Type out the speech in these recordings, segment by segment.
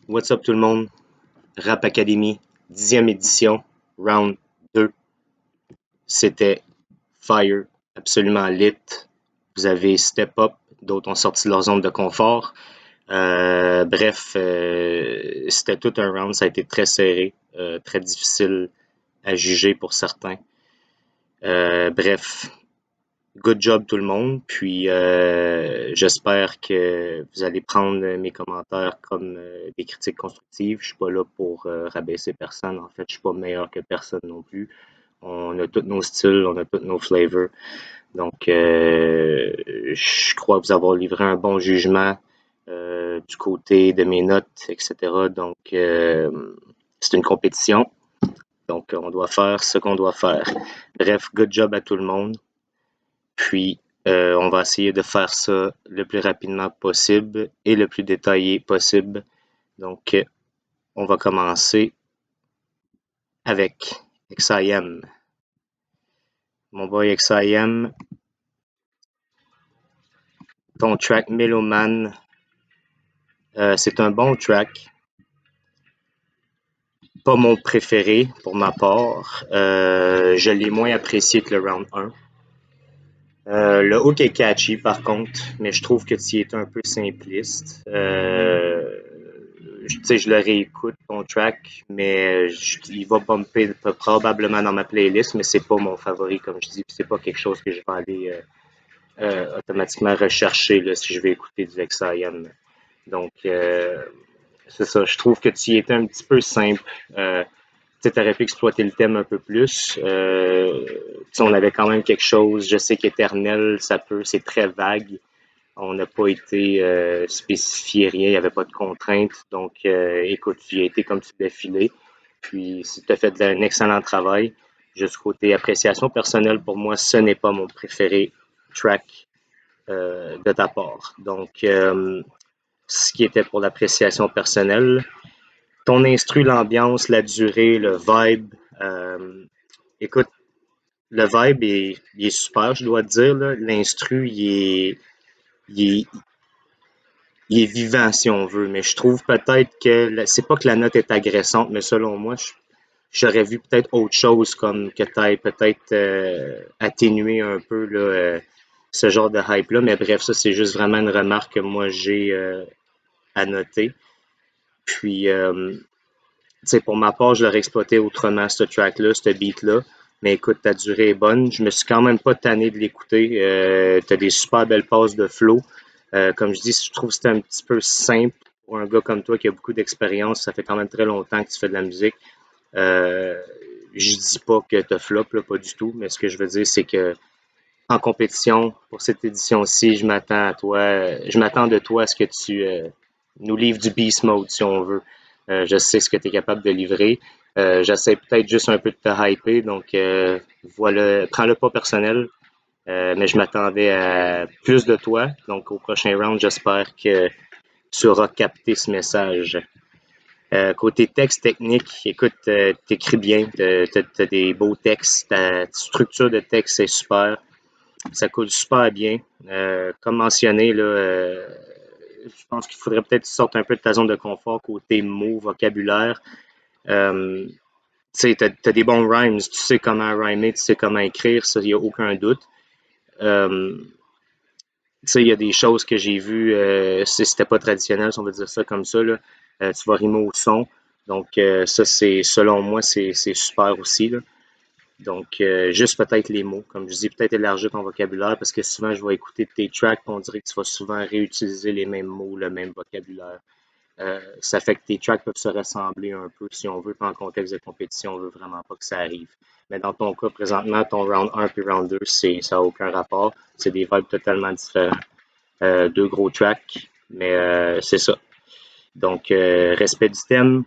What's up tout le monde? Rap Academy, 10e édition, round 2. C'était fire, absolument lit. Vous avez step up, d'autres ont sorti de leur zone de confort. Bref, c'était tout un round, ça a été très serré, très difficile à juger pour certains. Bref, good job tout le monde, puis j'espère que vous allez prendre mes commentaires comme des critiques constructives. Je suis pas là pour rabaisser personne. En fait, je suis pas meilleur que personne non plus. On a tous nos styles, on a tous nos flavors. Donc, je crois vous avoir livré un bon jugement du côté de mes notes, etc. Donc, c'est une compétition. Donc, on doit faire ce qu'on doit faire. Bref, good job à tout le monde. Puis, on va essayer de faire ça le plus rapidement possible et le plus détaillé possible. Donc, on va commencer avec XIM. Mon boy XIM, ton track Meloman, c'est un bon track. Pas mon préféré pour ma part. Je l'ai moins apprécié que le round 1. Le hook est catchy par contre, mais je trouve que tu es un peu simpliste. Je le réécoute ton track, mais il va bumper probablement dans ma playlist, mais c'est pas mon favori comme je dis, c'est pas quelque chose que je vais aller automatiquement rechercher là, si je vais écouter du XIM. Donc c'est ça, je trouve que tu étais un petit peu simple. Tu aurais pu exploiter le thème un peu plus. On avait quand même quelque chose, je sais qu'éternel, c'est très vague. On n'a pas été spécifié rien, il n'y avait pas de contraintes. Donc, écoute, tu y as été comme tu l'as filé. Puis, tu as fait un excellent travail. Juste côté appréciation personnelle, pour moi, ce n'est pas mon préféré track de ta part. Donc, ce qui était pour l'appréciation personnelle. Ton instru, l'ambiance, la durée, le vibe. Écoute, le vibe il est super, je dois te dire. L'instru, il est, il est vivant si on veut, mais je trouve peut-être que c'est pas que la note est agressante, mais selon moi, j'aurais vu peut-être autre chose comme que tu ailles peut-être atténuer un peu là, ce genre de hype-là. Mais bref, ça, c'est juste vraiment une remarque que moi j'ai à noter. Puis, pour ma part, je l'aurais exploité autrement, ce track-là, ce beat-là. Mais écoute, ta durée est bonne. Je me suis quand même pas tanné de l'écouter. Tu as des super belles passes de flow. Comme je dis, je trouve que c'était un petit peu simple pour un gars comme toi qui a beaucoup d'expérience. Ça fait quand même très longtemps que tu fais de la musique. Euh, je dis pas que tu flop, là, pas du tout. Mais ce que je veux dire, c'est que en compétition, pour cette édition-ci, je m'attends de toi à ce que tu nous livres du beast mode, si on veut. Je sais ce que tu es capable de livrer. J'essaie peut-être juste un peu de te hyper, donc voilà, prends-le pas personnel, mais je m'attendais à plus de toi. Donc au prochain round, j'espère que tu auras capté ce message. Côté texte technique, écoute, t'écris bien, t'as des beaux textes, ta structure de texte est super. Ça coule super bien. Comme mentionné, là, je pense qu'il faudrait peut-être que tu sortes un peu de ta zone de confort côté mots, vocabulaire. Tu sais, tu as des bons rhymes, tu sais comment rhymer, tu sais comment écrire, ça, il n'y a aucun doute. Euh, tu sais, il y a des choses que j'ai vues, si c'était pas traditionnel, si on veut dire ça comme ça, là, tu vas rimer au son. Donc, ça, c'est, selon moi, c'est super aussi, là. Donc, juste peut-être les mots. Comme je dis, peut-être élargir ton vocabulaire parce que souvent, je vais écouter tes tracks et on dirait que tu vas souvent réutiliser les mêmes mots, le même vocabulaire. Ça fait que tes tracks peuvent se ressembler un peu si on veut, pas en contexte de compétition, on veut vraiment pas que ça arrive. Mais dans ton cas, présentement, ton round 1 puis round 2, ça n'a aucun rapport. C'est des vibes totalement différents. Deux gros tracks, mais c'est ça. Donc, respect du thème,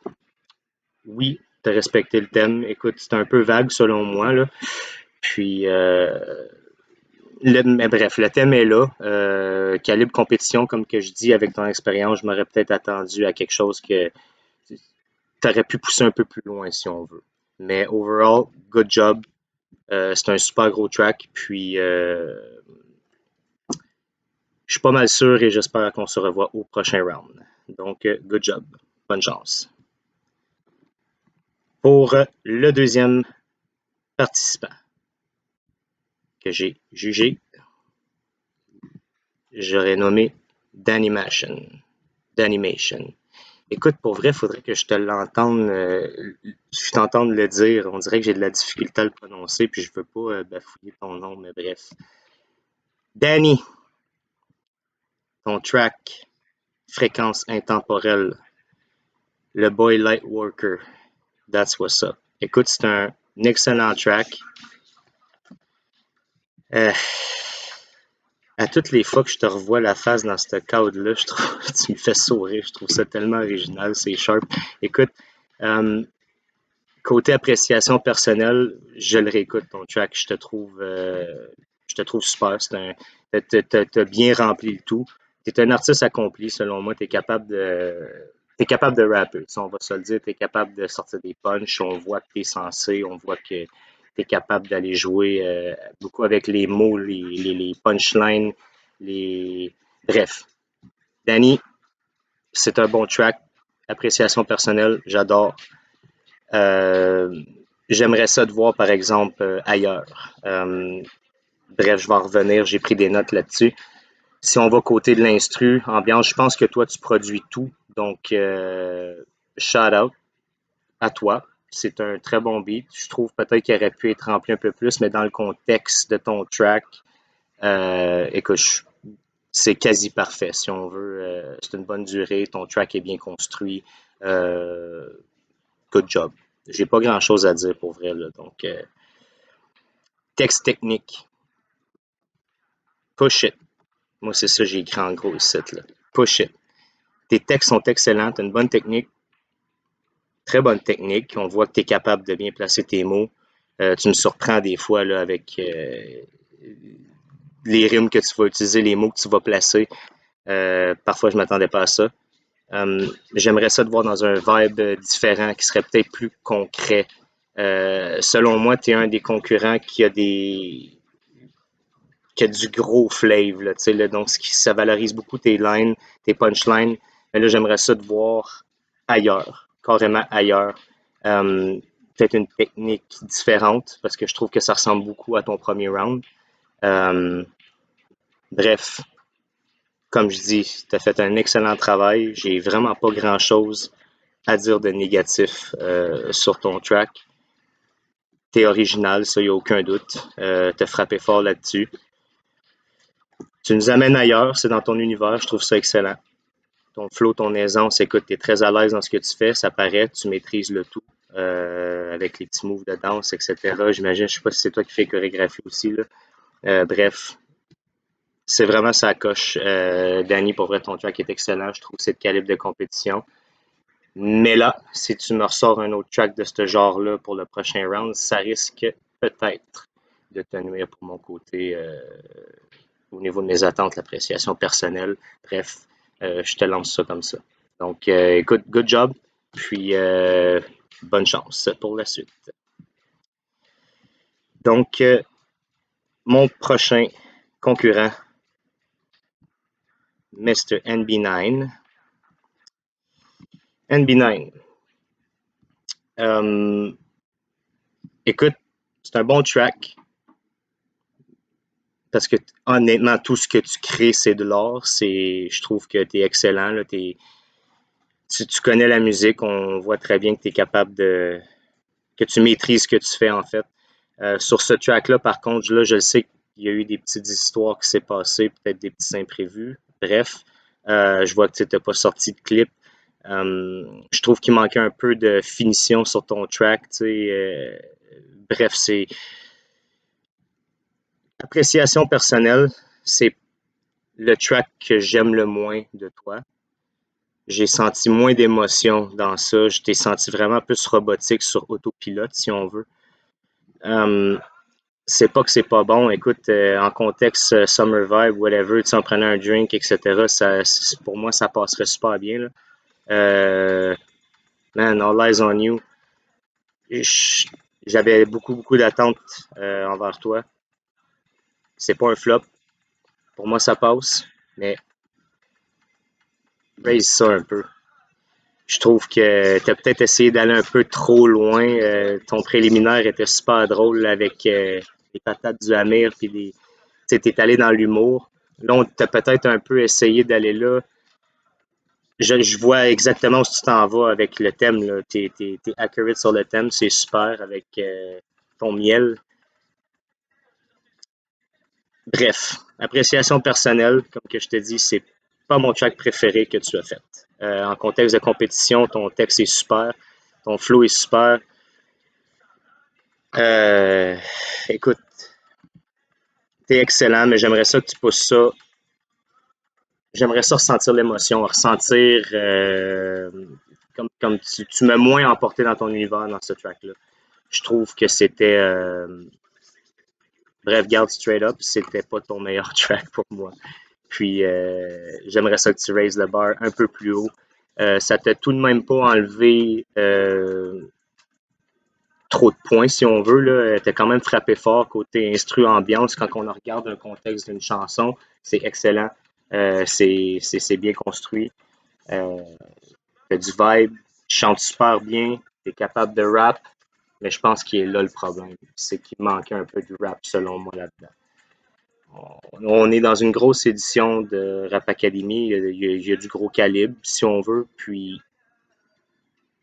oui, tu as respecté le thème. Écoute, c'est un peu vague selon moi, là. Puis, mais bref, le thème est là. Calibre compétition, comme que je dis, avec ton expérience, je m'aurais peut-être attendu à quelque chose que tu aurais pu pousser un peu plus loin si on veut. Mais overall, good job. C'est un super gros track. Puis, je suis pas mal sûr et j'espère qu'on se revoit au prochain round. Donc, good job. Bonne chance. Pour le deuxième participant que j'ai jugé, j'aurais nommé Danimation. Danimation. Écoute, pour vrai, il faudrait que je te l'entende, je t'entende le dire. On dirait que j'ai de la difficulté à le prononcer, puis je veux pas bafouiller ton nom, mais bref. Danny, ton track, fréquence intemporelle, le Boy Lightworker, that's what's up. Écoute, c'est un excellent track. Euh, à toutes les fois que je te revois la face dans ce cadre-là, je trouve tu me fais sourire. Je trouve ça tellement original, c'est sharp. Écoute, euh, côté appréciation personnelle, je le réécoute ton track. Je te trouve super. T'as bien rempli le tout. T'es un artiste accompli, selon moi. T'es capable de rapper. On va se le dire. T'es capable de sortir des punchs. On voit que t'es censé. On voit que t'es capable d'aller jouer beaucoup avec les mots, les punchlines, les. Bref. Danny, c'est un bon track. Appréciation personnelle, j'adore. Euh, J'aimerais ça te voir, par exemple, ailleurs. Bref, je vais en revenir, j'ai pris des notes là-dessus. Si on va côté de l'instru, ambiance, je pense que toi, tu produis tout. Donc, shout out à toi. C'est un très bon beat. Je trouve peut-être qu'il aurait pu être rempli un peu plus, mais dans le contexte de ton track, écoute, c'est quasi parfait. Si on veut, c'est une bonne durée, ton track est bien construit. Euh, Good job. J'ai pas grand chose à dire pour vrai, là. Donc, texte technique. Push it. Moi, c'est ça, j'ai écrit en gros ici, là. Push it. Tes textes sont excellents, tu as une bonne technique, très bonne technique. On voit que tu es capable de bien placer tes mots. Tu me surprends des fois là, avec les rimes que tu vas utiliser, les mots que tu vas placer. Parfois, je ne m'attendais pas à ça. J'aimerais ça te voir dans un vibe différent qui serait peut-être plus concret. Selon moi, tu es un des concurrents qui a du gros flave, là, là, donc ça valorise beaucoup tes lines, tes punchlines. Mais là, j'aimerais ça te voir ailleurs, carrément ailleurs. Euh, Peut-être une technique différente, parce que je trouve que ça ressemble beaucoup à ton premier round. Euh, Bref, comme je dis, tu as fait un excellent travail. J'ai vraiment pas grand-chose à dire de négatif sur ton track. T'es original, ça, il n'y a aucun doute. T'as frappé fort là-dessus. Tu nous amènes ailleurs, c'est dans ton univers, je trouve ça excellent. Ton flow, ton aisance, écoute, tu es très à l'aise dans ce que tu fais, ça paraît, tu maîtrises le tout avec les petits moves de danse, etc. J'imagine, je sais pas si c'est toi qui fais chorégraphie aussi, là. Bref, c'est vraiment ça coche. Danny, pour vrai, ton track est excellent, je trouve que c'est de calibre de compétition. Mais là, si tu me ressors un autre track de ce genre-là pour le prochain round, ça risque peut-être de te nuire pour mon côté au niveau de mes attentes, l'appréciation personnelle. Bref, je te lance ça comme ça. Donc, écoute, good job, puis bonne chance pour la suite. Donc, mon prochain concurrent, Mr. NB9. NB9. Euh, Écoute, c'est un bon track parce que honnêtement, tout ce que tu crées, c'est de l'or. Je trouve que tu es excellent. Là, tu connais la musique, on voit très bien que tu es capable que tu maîtrises ce que tu fais en fait. Sur ce track-là, par contre, là, je le sais qu'il y a eu des petites histoires qui s'est passées, peut-être des petits imprévus. Bref, je vois que tu n'étais pas sorti de clip. Je trouve qu'il manquait un peu de finition sur ton track. Bref, c'est appréciation personnelle. C'est le track que j'aime le moins de toi. J'ai senti moins d'émotion dans ça. Je t'ai senti vraiment plus robotique sur autopilote, si on veut. Euh, c'est pas que c'est pas bon. Écoute, en contexte summer vibe, whatever, tu sais, en prenant un drink, etc., pour moi, ça passerait super bien. Là. Euh, Man, all eyes on you. J'avais beaucoup d'attentes envers toi. C'est pas un flop. Pour moi, ça passe. Mais raise ça un peu. Je trouve que tu as peut-être essayé d'aller un peu trop loin. Ton préliminaire était super drôle avec les patates du Hamir, puis tu es allé dans l'humour. Là, on t'a peut-être un peu essayé d'aller là. Je vois exactement où tu t'en vas avec le thème. Tu es accurate sur le thème, c'est super avec ton miel. Bref, appréciation personnelle, comme que je te dis, c'est pas mon track préféré que tu as fait. En contexte de compétition, ton texte est super, ton flow est super. Euh, Écoute, t'es excellent, mais j'aimerais ça que tu pousses ça. J'aimerais ça ressentir l'émotion, ressentir comme tu m'as moins emporté dans ton univers dans ce track-là. Je trouve que c'était bref, garde straight up, c'était pas ton meilleur track pour moi. Puis j'aimerais ça que tu raises le bar un peu plus haut. Ça t'a tout de même pas enlevé trop de points, si on veut. Là. T'as quand même frappé fort côté instru ambiance. Quand on regarde un contexte d'une chanson, c'est excellent. C'est bien construit. T'as du vibe, tu chantes super bien, t'es capable de rap, mais je pense qu'il est là le problème. C'est qu'il manquait un peu du rap selon moi là-dedans. On est dans une grosse édition de Rap Academy. Il y a du gros calibre, si on veut. Puis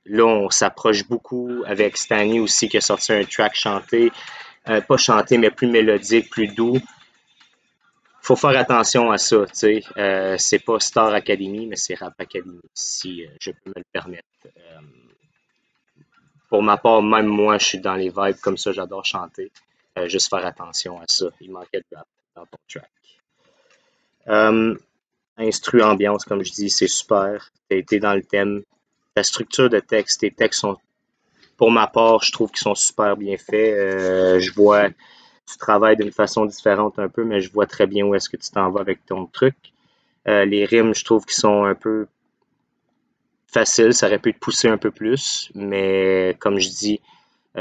là, on s'approche beaucoup avec Stanley aussi, qui a sorti un track chanté. Pas chanté, mais plus mélodique, plus doux. Faut faire attention à ça, tu sais. C'est pas Star Academy, mais c'est Rap Academy, si je peux me le permettre. Pour ma part, même moi, je suis dans les vibes comme ça, j'adore chanter. Juste faire attention à ça. Il manquait de rap dans ton track. Euh, Instru ambiance, comme je dis, c'est super. Tu as été dans le thème. La structure de texte, tes textes sont, pour ma part, je trouve qu'ils sont super bien faits. Je vois, tu travailles d'une façon différente un peu, mais je vois très bien où est-ce que tu t'en vas avec ton truc. Les rimes, je trouve qu'ils sont un peu faciles. Ça aurait pu te pousser un peu plus, mais comme je dis,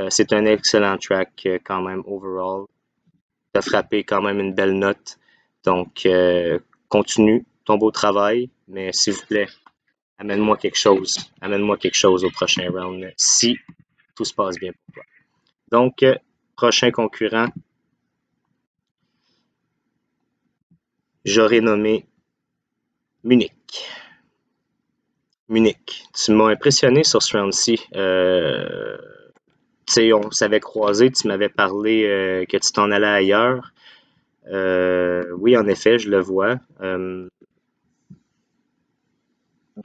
c'est un excellent track quand même overall. Tu as frappé quand même une belle note. Donc, continue ton beau travail, mais s'il vous plaît, amène-moi quelque chose. Amène-moi quelque chose au prochain round si tout se passe bien pour toi. Donc, prochain concurrent, j'aurais nommé Munich. Munich, tu m'as impressionné sur ce round-ci. Tu sais, on s'avait croisé, tu m'avais parlé que tu t'en allais ailleurs. Oui, en effet, je le vois.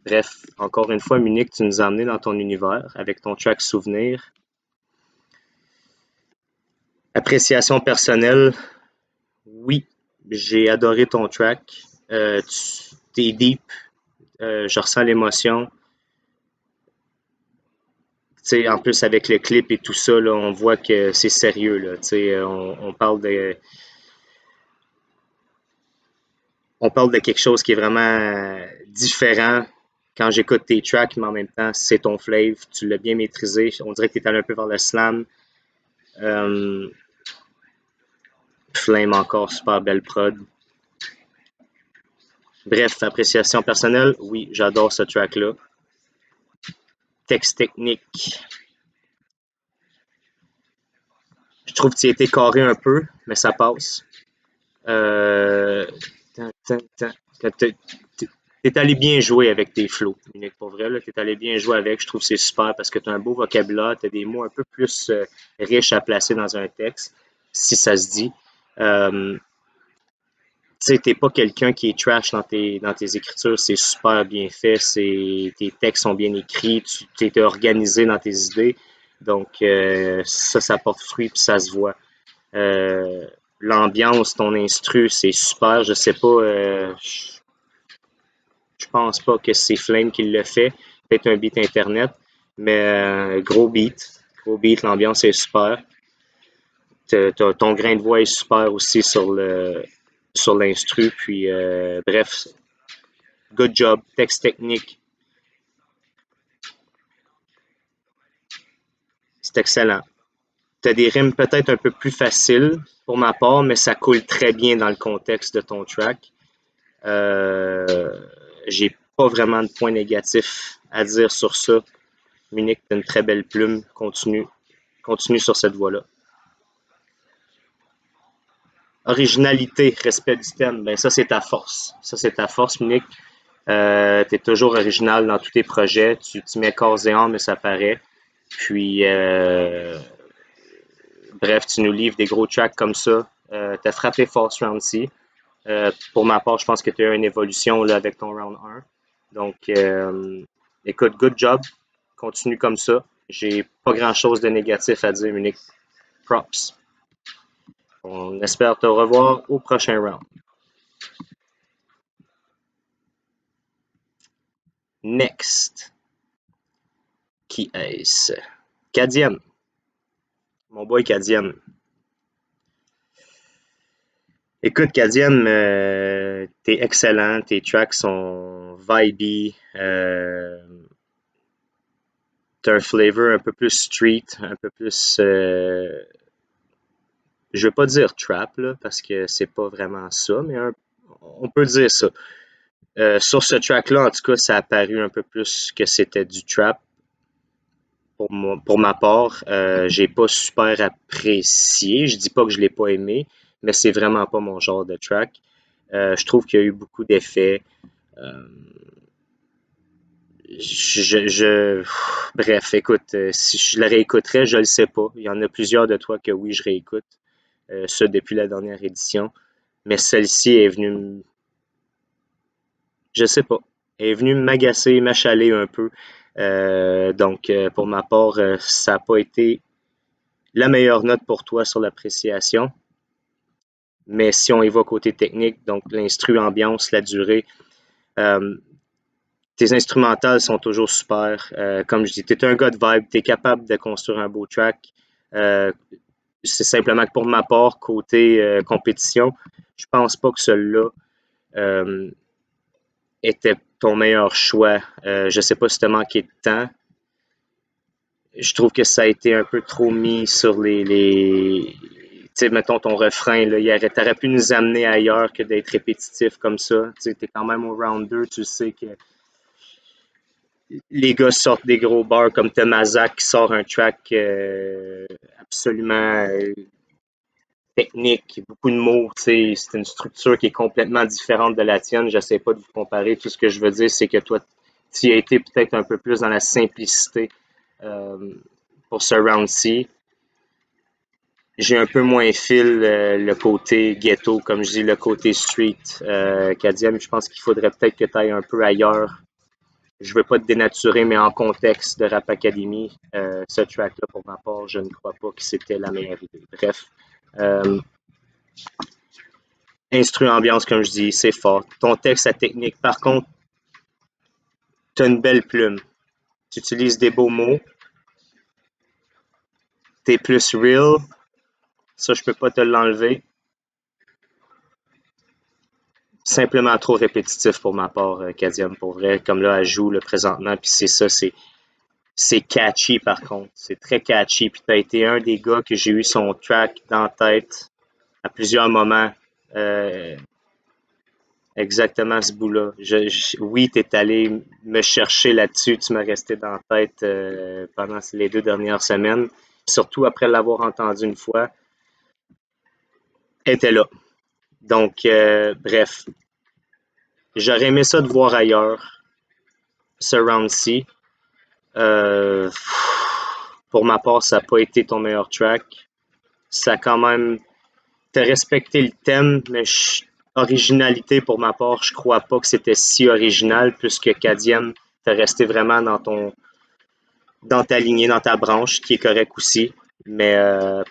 Bref, encore une fois, Munich, tu nous as amené dans ton univers avec ton track Souvenir. Appréciation personnelle, oui, j'ai adoré ton track. T'es deep, je ressens l'émotion. T'sais, en plus, avec le clip et tout ça, là, on voit que c'est sérieux. Là, on parle de quelque chose qui est vraiment différent. Quand j'écoute tes tracks, mais en même temps, c'est ton flavor. Tu l'as bien maîtrisé. On dirait que tu es allé un peu vers le slam. Euh, Flame encore, super belle prod. Bref, appréciation personnelle, oui, j'adore ce track-là. Texte technique, je trouve que tu as été carré un peu, mais ça passe. Euh, T'es allé bien jouer avec tes flows, Munich, pour vrai. T'es allé bien jouer avec. Je trouve que c'est super parce que tu as un beau vocabulaire, tu as des mots un peu plus riches à placer dans un texte, si ça se dit. Tu sais, t'es pas quelqu'un qui est trash dans tes écritures, c'est super bien fait, tes textes sont bien écrits, tu es organisé dans tes idées. Donc, ça porte fruit puis ça se voit. Euh, L'ambiance, ton instru, c'est super. Je sais pas, je pense pas que c'est Flame qui le fait. Peut-être un beat internet, mais gros beat. Gros beat, l'ambiance est super. Ton grain de voix est super aussi sur l'instru. Puis bref, good job. Texte technique, c'est excellent. Tu as des rimes peut-être un peu plus faciles pour ma part, mais ça coule très bien dans le contexte de ton track. Euh, j'ai pas vraiment de points négatifs à dire sur ça. Munich, t'as une très belle plume. Continue sur cette voie-là. Originalité, respect du thème, ben ça c'est ta force. Ça c'est ta force, Munich. Tu es toujours original dans tous tes projets. Tu t'y mets corps et âme, mais ça paraît. Puis, bref, tu nous livres des gros tracks comme ça. Tu as frappé Force Round C. Pour ma part, je pense que tu as eu une évolution là, avec ton Round 1. Donc, écoute, good job. Continue comme ça. J'ai pas grand-chose de négatif à dire, Munich. Props. On espère te revoir au prochain round. Next. Qui est-ce? Kadiem. Mon boy Kadiem. Écoute, Kadiem, t'es excellent. Tes tracks sont vibey. T'as un flavor un peu plus street, un peu plus. Je veux pas dire trap, là, parce que c'est pas vraiment ça, mais on peut dire ça. Sur ce track-là, en tout cas, ça a paru un peu plus que c'était du trap. Pour ma part, j'ai pas super apprécié. Je dis pas que je l'ai pas aimé, mais c'est vraiment pas mon genre de track. Je trouve qu'il y a eu beaucoup d'effets. Euh, Bref, écoute, si je le réécouterais, je le sais pas. Il y en a plusieurs de toi que oui, je réécoute. Ça depuis la dernière édition. Mais celle-ci est venue, je sais pas, est venue m'agacer, m'achaler un peu. Donc, pour ma part, ça n'a pas été la meilleure note pour toi sur l'appréciation. Mais si on y va côté technique, donc l'instru, ambiance, la durée, euh, tes instrumentales sont toujours super. Comme je dis, tu es un gars de vibe, tu es capable de construire un beau track. Euh, c'est simplement que pour ma part, côté compétition, je pense pas que celui-là euh, était ton meilleur choix. Je sais pas si tu as manqué de temps. Je trouve que ça a été un peu trop mis sur tu sais, mettons ton refrain, là, t'aurais pu nous amener ailleurs que d'être répétitif comme ça. Tu sais, t'es quand même au round 2, tu sais que les gars sortent des gros bars comme Temazak qui sort un track absolument technique, beaucoup de mots, tu sais, c'est une structure qui est complètement différente de la tienne. J'essaie pas de vous comparer. Tout ce que je veux dire, c'est que toi, tu as été peut-être un peu plus dans la simplicité euh, pour ce round-ci. J'ai un peu moins fil le côté ghetto, comme je dis, le côté street. Kadiem, je pense qu'il faudrait peut-être que tu ailles un peu ailleurs. Je veux pas te dénaturer, mais en contexte de Rap Academy, ce track-là, pour ma part, je ne crois pas que c'était la meilleure idée. Bref, euh, instru ambiance, comme je dis, c'est fort. Ton texte, sa technique, par contre, tu as une belle plume. Tu utilises des beaux mots. Tu es plus real. Ça, je peux pas te l'enlever. Simplement trop répétitif pour ma part, Kadium, pour vrai. Comme là, elle joue le présentement, puis c'est ça, c'est catchy par contre. C'est très catchy. Puis tu as été un des gars que j'ai eu son track dans la tête à plusieurs moments. Euh, Exactement ce bout-là. Oui, tu es allé me chercher là-dessus. Tu m'as resté dans la tête pendant les 2 dernières semaines. Surtout après l'avoir entendu une fois. Elle était là. Donc, bref, j'aurais aimé ça de voir ailleurs, ce round-ci. Euh, pour ma part, ça n'a pas été ton meilleur track. Ça a quand même. T'as respecté le thème, mais originalité pour ma part, je crois pas que c'était si original, puisque Kadiem, t'as resté vraiment dans ta lignée, dans ta branche, qui est correct aussi. Mais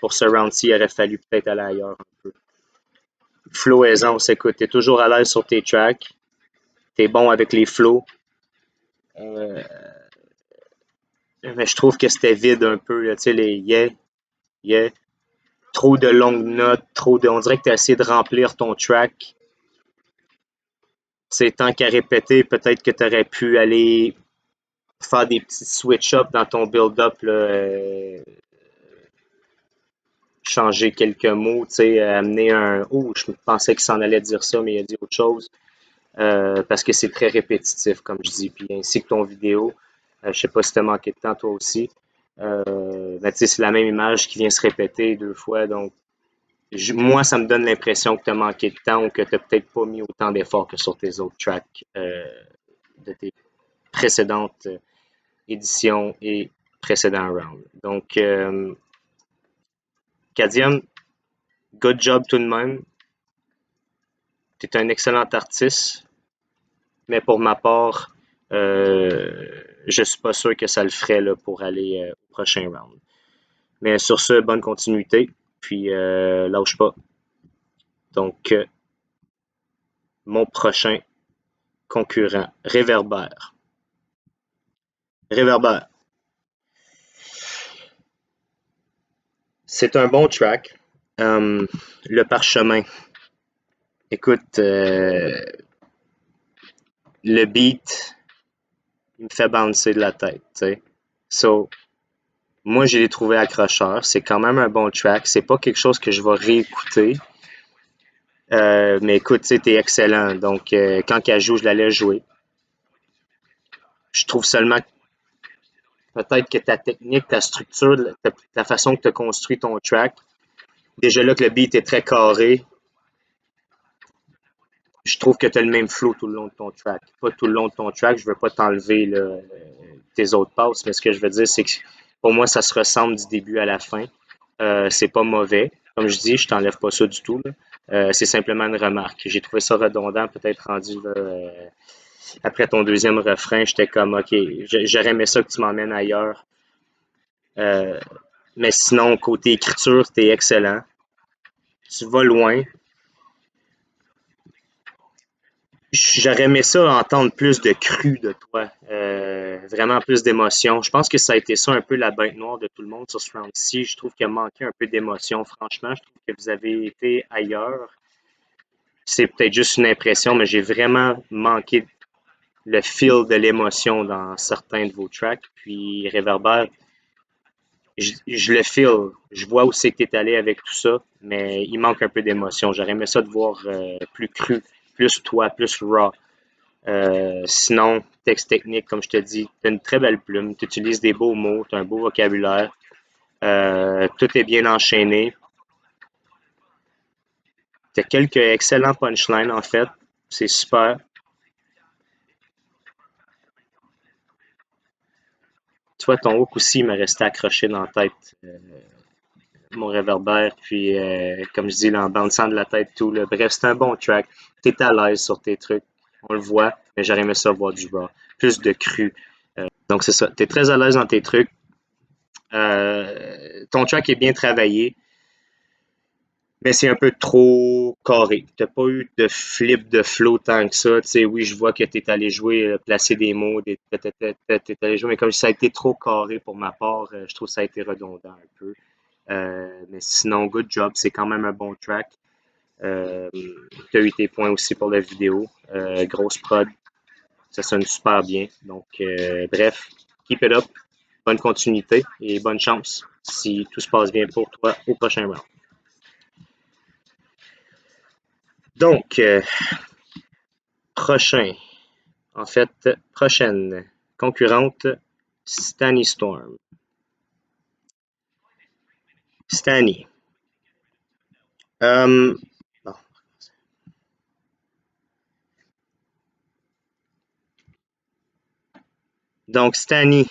pour ce round-ci, il aurait fallu peut-être aller ailleurs un peu. Flow aisance, écoute, t'es toujours à l'aise sur tes tracks, t'es bon avec les flows. Euh, mais je trouve que c'était vide un peu, là, tu sais, les yeah, yeah. Trop de longues notes, on dirait que tu as essayé de remplir ton track. C'est tant qu'à répéter, peut-être que tu aurais pu aller faire des petits switch-up dans ton build-up, changer quelques mots, amener un. Oh, je pensais qu'il s'en allait dire ça, mais il a dit autre chose. parce que c'est très répétitif, comme je dis. Puis ainsi que ton vidéo, je sais pas si tu as manqué de temps toi aussi. Ben, tu sais, c'est la même image qui vient se répéter deux fois. Donc, moi, ça me donne l'impression que tu as manqué de temps ou que tu n'as peut-être pas mis autant d'efforts que sur tes autres tracks de tes précédentes éditions et précédents rounds. Donc, Cadium, good job tout de même. Tu es un excellent artiste, mais pour ma part, je suis pas sûr que ça le ferait là, pour aller au prochain round. Mais sur ce, bonne continuité, puis lâche pas. Donc, mon prochain concurrent, Réverbère. Réverbère. C'est un bon track. Le parchemin. Écoute, le beat, il me fait bouncer de la tête, tu sais. So, moi, je l'ai trouvé accrocheur. C'est quand même un bon track. C'est pas quelque chose que je vais réécouter. Mais écoute, tu sais, t'es excellent. Donc, quand qu'elle joue, je la laisse jouer. Je trouve seulement peut-être que ta technique, ta structure, la façon que tu as construit ton track, déjà là que le beat est très carré, je trouve que tu as le même flow tout le long de ton track. Pas tout le long de ton track, je veux pas t'enlever là, tes autres passes, mais ce que je veux dire, c'est que pour moi, ça se ressemble du début à la fin. C'est pas mauvais. Comme je dis, je t'enlève pas ça du tout. C'est simplement une remarque. J'ai trouvé ça redondant, peut-être rendu là, après ton deuxième refrain, j'étais comme OK, j'aurais aimé ça que tu m'emmènes ailleurs. Euh, mais sinon, côté écriture, t'es excellent. Tu vas loin. J'aurais aimé ça entendre plus de cru de toi, vraiment plus d'émotion. Je pense que ça a été ça un peu la bête noire de tout le monde sur ce round-ci. Je trouve qu'il a manqué un peu d'émotion, franchement. Je trouve que vous avez été ailleurs. C'est peut-être juste une impression, mais j'ai vraiment manqué le feel de l'émotion dans certains de vos tracks. Puis Réverbère, je le feel. Je vois où c'est que tu es allé avec tout ça, mais il manque un peu d'émotion. J'aurais aimé ça de voir plus cru, plus toi, plus raw. Sinon, texte technique, comme je te dis, tu as une très belle plume, tu utilises des beaux mots, tu as un beau vocabulaire, tout est bien enchaîné. Tu as quelques excellents punchlines en fait, c'est super. Tu vois, ton hook aussi il m'est resté accroché dans la tête, mon réverbère, puis comme je dis, là, en bounçant de la tête, tout. Là. Bref, c'est un bon track. Tu es à l'aise sur tes trucs, on le voit, mais j'aurais aimé ça voir du raw, plus de cru. Donc c'est ça, tu es très à l'aise dans tes trucs. Ton track est bien travaillé, mais c'est un peu trop carré. T'as pas eu de flip de flow tant que ça. Tu sais, oui, je vois que tu es allé jouer, placer des mots, t'es allé jouer, mais comme ça a été trop carré pour ma part, je trouve que ça a été redondant un peu. Mais sinon, good job, c'est quand même un bon track. Tu as eu tes points aussi pour la vidéo. Grosse prod, ça sonne super bien. Donc, bref, keep it up. Bonne continuité et bonne chance si tout se passe bien pour toi au prochain round. Donc, prochain, en fait, prochaine concurrente, Stany Storm. Stany. Bon. Donc, Stany,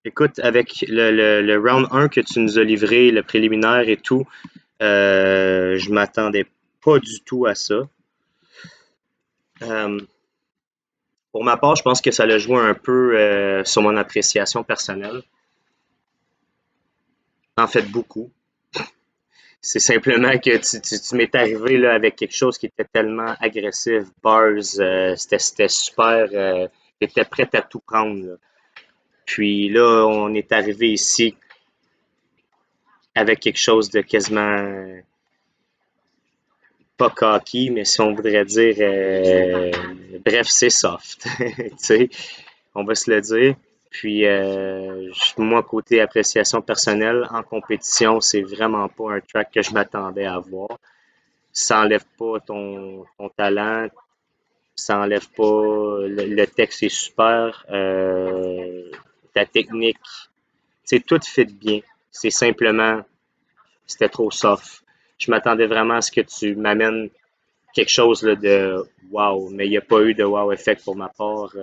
écoute, avec le round 1 que tu nous as livré, le préliminaire et tout, je m'attendais pas du tout à ça. Pour ma part, je pense que ça l'a joué un peu sur mon appréciation personnelle. En fait, beaucoup. C'est simplement que tu m'es arrivé là, avec quelque chose qui était tellement agressif, bars, c'était super, t'étais prêt à tout prendre. Là. Puis là, on est arrivé ici avec quelque chose de quasiment pas cocky, mais si on voudrait dire, bref, c'est soft. Tu sais, on va se le dire. Puis moi, côté appréciation personnelle, en compétition, c'est vraiment pas un track que je m'attendais à voir. Ça enlève pas ton talent. Ça enlève pas. Le texte est super. Ta technique, c'est tout fit bien. C'est simplement, c'était trop soft. Je m'attendais vraiment à ce que tu m'amènes quelque chose là, de wow, mais il n'y a pas eu de wow effect pour ma part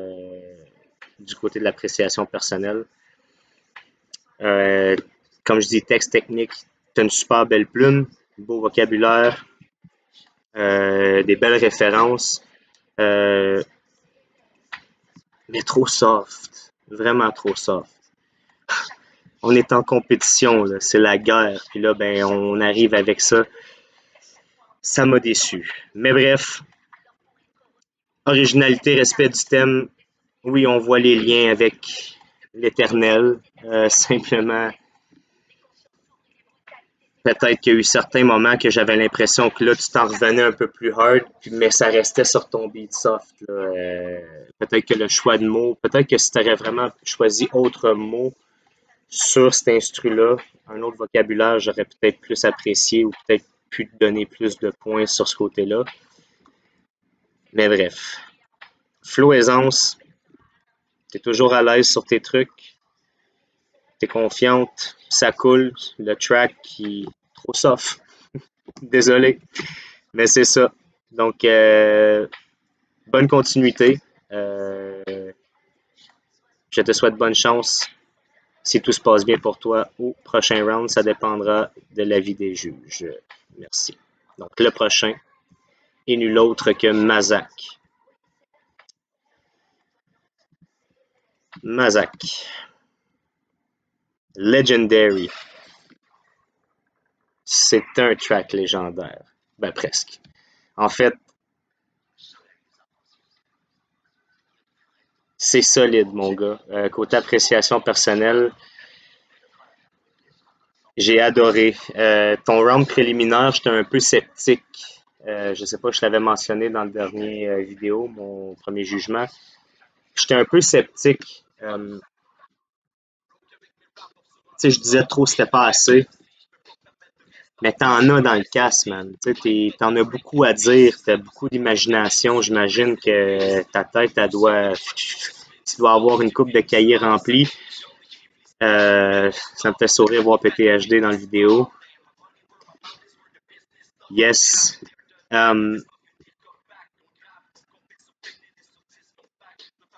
du côté de l'appréciation personnelle. Euh, Comme je dis, texte technique, tu as une super belle plume, beau vocabulaire, des belles références, euh, mais trop soft, vraiment trop soft. On est en compétition, là, c'est la guerre, puis là, ben, on arrive avec ça. Ça m'a déçu. Mais bref, originalité, respect du thème, oui, on voit les liens avec l'éternel. Simplement, peut-être qu'il y a eu certains moments que j'avais l'impression que là, tu t'en revenais un peu plus hard, mais ça restait sur ton beat soft. Là. Peut-être que le choix de mots, peut-être que si tu aurais vraiment choisi autre mot sur cet instru-là, un autre vocabulaire, j'aurais peut-être plus apprécié ou peut-être pu te donner plus de points sur ce côté-là. Mais bref. Flow aisance, t'es toujours à l'aise sur tes trucs, t'es confiante, ça coule, le track qui est trop soft. Désolé, mais c'est ça. Donc, bonne continuité. Je te souhaite bonne chance si tout se passe bien pour toi au prochain round. Ça dépendra de l'avis des juges. Merci. Donc, le prochain est nul autre que Mazak. Mazak. Legendary. C'est un track légendaire. Ben, presque. En fait, c'est solide, mon gars. Côté appréciation personnelle, j'ai adoré. Ton round préliminaire, j'étais un peu sceptique. Je sais pas, je l'avais mentionné dans le dernier vidéo, mon premier jugement. J'étais un peu sceptique. Tu sais, je disais trop, c'était pas assez. Mais t'en as dans le casse, man. Tu sais, t'en as beaucoup à dire, t'as beaucoup d'imagination. J'imagine que ta tête, elle doit, tu dois avoir une coupe de cahiers remplis. Ça me fait sourire voir PTHD dans la vidéo. Yes.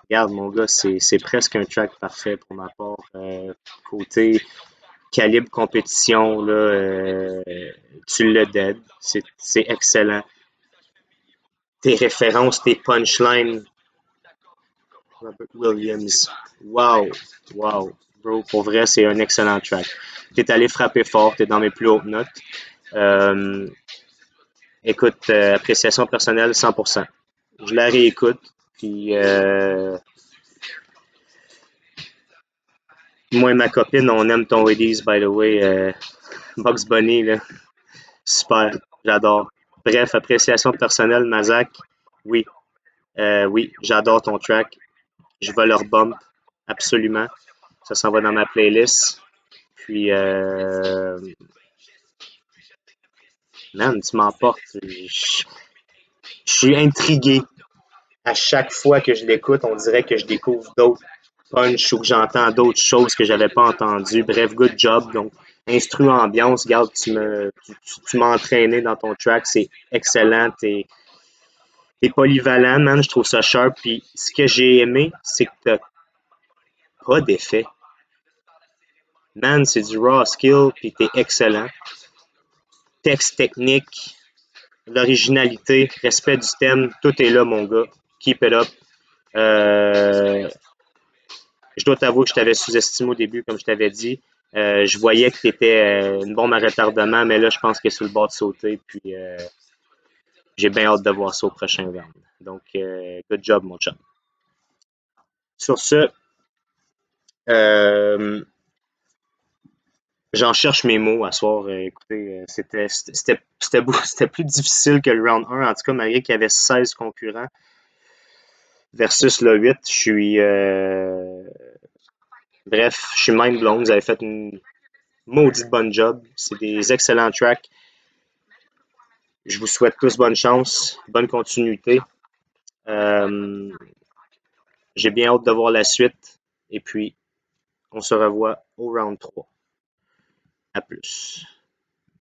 Regarde, mon gars, c'est presque un track parfait pour ma part. Côté calibre compétition, là, tu le dead. C'est excellent. Tes références, tes punchlines. Robert Williams. Wow. Wow. Bro, pour vrai, c'est un excellent track. T'es allé frapper fort, t'es dans mes plus hautes notes. Euh, Écoute, appréciation personnelle, 100%. Je la réécoute, puis moi et ma copine, on aime ton Wheaties, by the way. Bugs Bunny, là. Super, j'adore. Bref, appréciation personnelle, Mazak, oui. Oui, j'adore ton track. Je vais leur bump, absolument. Ça s'en va dans ma playlist. Puis, man, tu m'emportes. Je suis intrigué. À chaque fois que je l'écoute, on dirait que je découvre d'autres punch ou que j'entends d'autres choses que j'avais pas entendues. Bref, good job. Donc, instru ambiance, regarde, tu m'as entraîné dans ton track, c'est excellent. T'es polyvalent, man, je trouve ça sharp. Puis ce que j'ai aimé, c'est que t'as pas d'effet. Man, c'est du raw skill, puis t'es excellent. Texte technique, l'originalité, respect du thème, tout est là, mon gars. Keep it up. Euh, je dois t'avouer que je t'avais sous-estimé au début, comme je t'avais dit. Je voyais que tu étais une bombe à retardement, mais là, je pense que c'est sur le bord de sauter. Puis, j'ai bien hâte de voir ça au prochain round. Donc, good job, mon chum. Sur ce, euh, j'en cherche mes mots à soir. Écoutez, c'était plus difficile que le round 1, en tout cas, malgré qu'il y avait 16 concurrents versus le 8. Je suis. Bref, je suis mind blown. Vous avez fait une maudite bonne job. C'est des excellents tracks. Je vous souhaite tous bonne chance, bonne continuité. Euh, j'ai bien hâte de voir la suite. Et puis, on se revoit au round 3. À plus.